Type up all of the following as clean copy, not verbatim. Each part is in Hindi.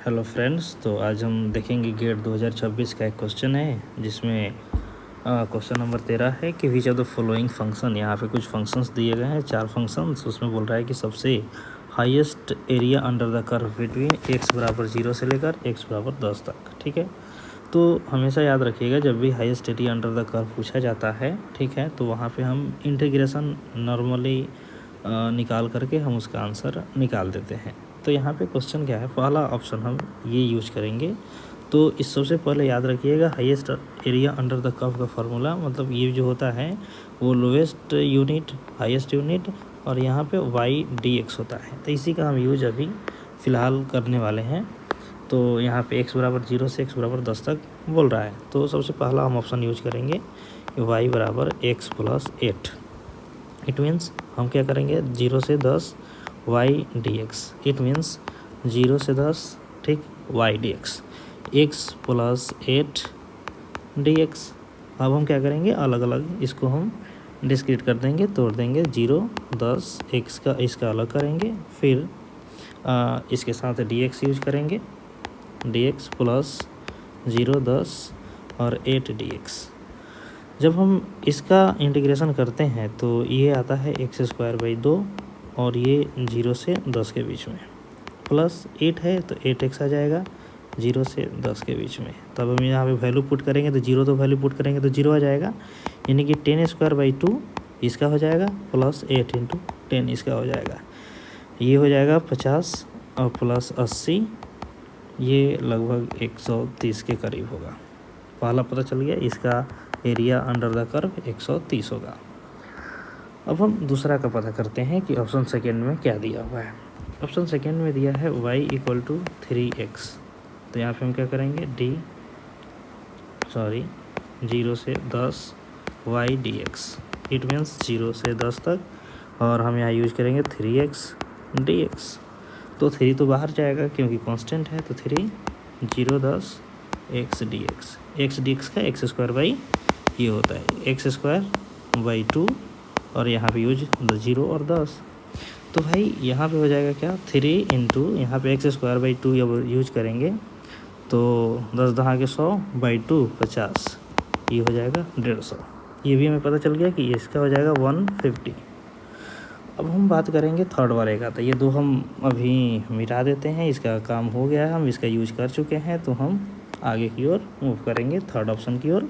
हेलो फ्रेंड्स, तो आज हम देखेंगे गेट 2026 का एक क्वेश्चन है जिसमें क्वेश्चन नंबर 13 है कि which of the following function. यहाँ पे कुछ फंक्शंस दिए गए हैं, 4 फंक्शंस। उसमें बोल रहा है कि सबसे highest area under the curve between x बराबर 0 से लेकर x बराबर 10 तक। ठीक है, तो हमेशा याद रखिएगा जब भी highest area under the curve पूछा जाता है, ठीक है, तो वहाँ पे हम इंटीग्रेशन नॉर्मली निकाल करके हम उसका आंसर निकाल देते हैं। तो यहाँ पे क्वेश्चन क्या है, पहला ऑप्शन हम ये यूज करेंगे। तो इस सबसे पहले याद रखिएगा highest area under the curve का फार्मूला, मतलब ये जो होता है वो लोवेस्ट यूनिट, हाईएस्ट यूनिट और यहाँ पे वाई डी एक्स होता है। तो इसी का हम यूज अभी फ़िलहाल करने वाले हैं। तो यहाँ पे x बराबर 0 से x बराबर 10 तक बोल रहा है, तो सबसे पहला हम ऑप्शन यूज करेंगे y बराबर x प्लस 8। इट मीन्स हम क्या करेंगे 0 से 10 y d x, it means 0 से 10, ठीक, y d x, x plus 8 d x. अब हम क्या करेंगे, अलग अलग इसको हम डिस्क्रीट कर देंगे, तोड़ देंगे। 0 10 एक्स का इसका अलग करेंगे, फिर इसके साथ डी एक्स यूज करेंगे, डी एक्स प्लस 0 10 और 8 डी एक्स। जब हम इसका इंटीग्रेशन करते हैं तो ये आता है एक्स स्क्वायर बाई 2 और ये 0 से 10 के बीच में, प्लस 8 है तो 8x आ जाएगा 0 से 10 के बीच में। तब हम यहाँ पे वैल्यू पुट करेंगे तो 0 तो वैल्यू पुट करेंगे तो 0 आ जाएगा, यानी कि 10 स्क्वायर बाई 2 इसका हो जाएगा प्लस 8 इंटू 10 इसका हो जाएगा। ये हो जाएगा 50 और प्लस 80, ये लगभग 130 के करीब होगा। पहला पता चल गया, इसका एरिया अंडर द कर्व 130 होगा। अब हम दूसरा का पता करते हैं कि ऑप्शन सेकेंड में क्या दिया हुआ है। ऑप्शन सेकेंड में दिया है y इक्वल टू 3x। तो यहाँ पे हम क्या करेंगे 0 से 10 y dx, इट मीन्स 0 से 10 तक, और हम यहाँ यूज करेंगे 3x dx। तो 3 तो बाहर जाएगा क्योंकि कांस्टेंट है, तो 3 0 10 x dx, x dx का एक्स स्क्वायर बाई ये होता है एक्स स्क्वायर बाई 2, और यहाँ पे यूज 0 और 10। तो भाई यहाँ पे हो जाएगा क्या 3 इंटू यहाँ पे एक्स स्क्वायर बाई 2 यूज करेंगे तो 10 दहा के 100 बाई 2 50, ये हो जाएगा 150। ये भी हमें पता चल गया कि इसका हो जाएगा 150। अब हम बात करेंगे थर्ड वाले का, तो ये दो हम अभी मिटा देते हैं, इसका काम हो गया है, हम इसका यूज कर चुके हैं। तो हम आगे की ओर मूव करेंगे थर्ड ऑप्शन की ओर।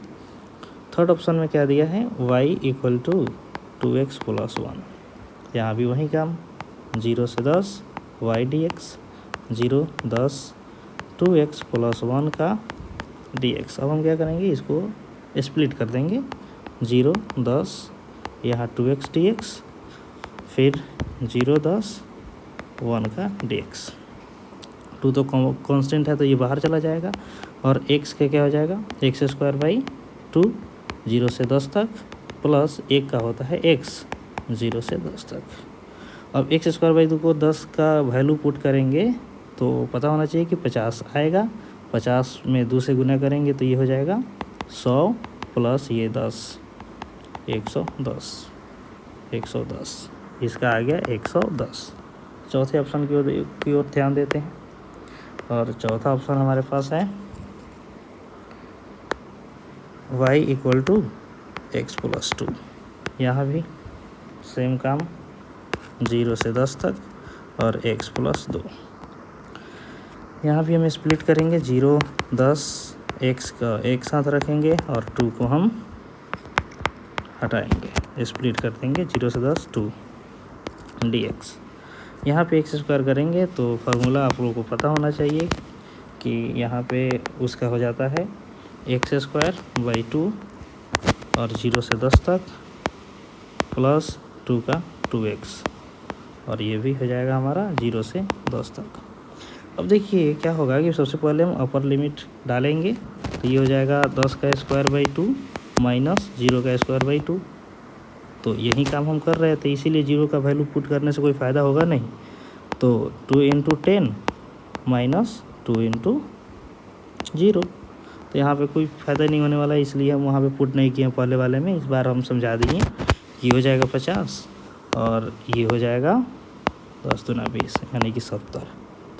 थर्ड ऑप्शन में क्या दिया है y equal to 2x plus 1। यहाँ भी वही काम, 0 से 10 y dx, 0 10 2x प्लस 1 का dx। अब हम क्या करेंगे, इसको स्प्लिट कर देंगे, 0 10 यहाँ 2x dx, फिर 0 10 1 का dx। 2 तो कांस्टेंट है तो ये बाहर चला जाएगा, और x का क्या हो जाएगा एक्स स्क्वायर बाई 2 0 से 10 तक, प्लस 1 का होता है x 0 से 10 तक। अब एक्स स्क्वायर बाई 2 को 10 का वैल्यू पुट करेंगे तो पता होना चाहिए कि 50 आएगा, 50 में 2 से गुना करेंगे तो ये हो जाएगा 100 प्लस ये 10 110, इसका आ गया 110। चौथे ऑप्शन की ओर ध्यान देते हैं, और चौथा ऑप्शन हमारे पास है y equal to x plus 2। यहाँ भी सेम काम, 0 से 10 तक और x प्लस 2। यहाँ भी हम स्प्लिट करेंगे, 0 10 x का एक साथ रखेंगे और 2 को हम हटाएंगे, स्प्लिट कर देंगे, 0 से 10 2 dx। यहाँ पे एक्स स्क्वायर करेंगे तो फार्मूला आप लोगों को पता होना चाहिए कि यहाँ पे उसका हो जाता है एक्स स्क्वायर बाई 2 और 0 से 10 तक प्लस 2 का 2x, और ये भी हो जाएगा हमारा 0 से 10 तक। अब देखिए क्या होगा कि सबसे पहले हम अपर लिमिट डालेंगे, तो ये हो जाएगा 10 का स्क्वायर बाई 2 माइनस 0 का स्क्वायर बाई 2। तो यही काम हम कर रहे थे, इसीलिए 0 का वैल्यू पुट करने से कोई फ़ायदा होगा नहीं। तो 2 इंटू 10 माइनस 2 इंटू 0, तो यहाँ पे कोई फ़ायदा नहीं होने वाला, इसलिए हम वहाँ पे पुट नहीं किए पहले वाले में। इस बार हम समझा दिए, ये हो जाएगा 50 और ये हो जाएगा 10 दूना 20 यानी कि 70।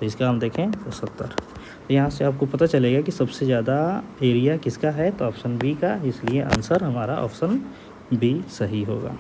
तो इसका हम देखें तो 70। तो यहाँ से आपको पता चलेगा कि सबसे ज़्यादा एरिया किसका है, तो ऑप्शन बी का, इसलिए आंसर हमारा ऑप्शन बी सही होगा।